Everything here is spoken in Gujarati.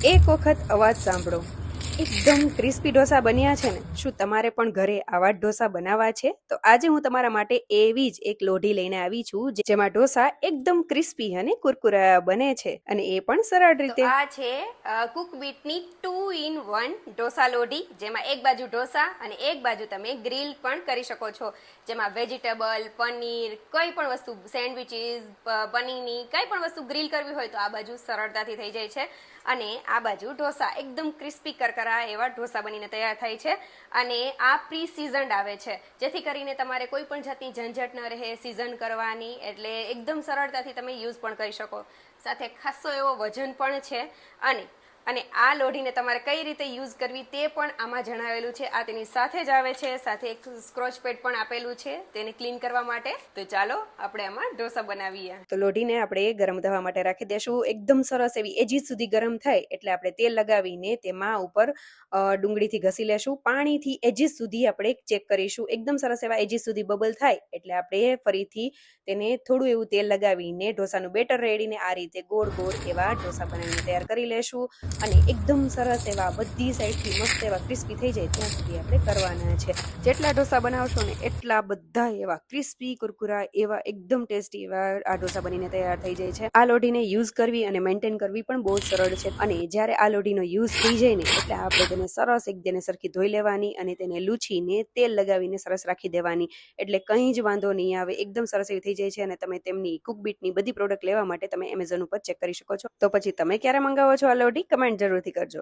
એક વખત અવાજ સાંભળો, એકદમ ક્રિસ્પી ઢોસા બન્યા છે ને? શું તમારે પણ ઘરે આવા જ ઢોસા બનાવવા છે? તો આજે હું તમારા માટે એવી જ એક લોઢી લઈને આવી છું જેમાં ઢોસા એકદમ ક્રિસ્પી અને કુરકુરા બને છે, અને એ પણ સરળ રીતે. તો આ છે કુકબીટની 2 in 1 ઢોસા લોઢી, જેમાં એક બાજુ ઢોસા અને એક બાજુ તમે ગ્રીલ પણ કરી શકો છો, જેમાં વેજીટેબલ, પનીર, કઈ પણ વસ્તુ, સેન્ડવિચીસ, પનીરની કઈ પણ વસ્તુ ગ્રીલ કરવી હોય તો આ બાજુ સરળતાથી થઈ જાય છે. અને આ બાજુ ઢોસા એકદમ ક્રિસ્પી કરકરા એવા ઢોસા બનીને તૈયાર થાય છે. અને આ પ્રી સિઝન્ડ આવે છે, જેથી કરીને તમારે કોઈ પણ જાતની ઝંઝટ ન રહે સિઝન કરવાની, એટલે એકદમ સરળતાથી તમે યુઝ પણ કરી શકો. સાથે ખાસો એવો વજન પણ છે. અને અને આ લોઢીને તમારે કઈ રીતે યુઝ કરવી તે પણ આમાં જણાવેલું છે. આ તેની સાથે જ આવે છે, સાથે એક સ્ક્રોચ પેડ પણ આપેલું છે તેને ક્લીન કરવા માટે. તો ચાલો આપણે આમાં ઢોસા બનાવીએ. તો લોઢીને આપણે ગરમ થવા માટે રાખી દેશું. એકદમ સરસ એવી એજીસ સુધી ગરમ થાય એટલે આપણે તેલ લગાવીને તેમાં ઉપર ડુંગળીથી ઘસી લેશું. પાણીથી એજીસ સુધી આપણે ચેક કરીશું. એકદમ સરસ એવા એજીસ સુધી બબલ થાય એટલે આપણે ફરીથી તેને થોડું એવું તેલ લગાવીને ઢોસાનું બેટર રેડીને આ રીતે ગોળ ગોળ એવા ઢોસા બનાવીને તૈયાર કરી લેશું. અને એકદમ સરસ એવા બધી સાઈડથી મસ્ત એવા ક્રિસ્પી થઈ જાય ત્યાં સુધી આપણે કરવાના છે. જેટલા ઢોસા બનાવશો ને એટલા બધા એવા ક્રિસ્પી કુરકુરા એવા એકદમ ટેસ્ટી એવા આ ઢોસા બનીને તૈયાર થઈ જાય છે. આ લોઢીને યુઝ કરવી અને મેન્ટેન કરવી પણ બહુ જ સરળ છે. અને જ્યારે આ લોઢીનો યુઝ થઈ જાય ને એટલે આપણે તેને સરસ એકદમ સરખી ધોઈ લેવાની અને તેને લૂછીને તેલ લગાવીને સરસ રાખી દેવાની, એટલે કંઈ જ વાંધો નહીં આવે. એકદમ સરસ એવી થઈ જાય છે. અને તમે તેમની કુકબીટની બધી પ્રોડક્ટ લેવા માટે તમે એમેઝોન ઉપર ચેક કરી શકો છો. તો પછી તમે ક્યારે મંગાવો છો આ લોઢી? કમેન્ટ જરૂરથી કરજો.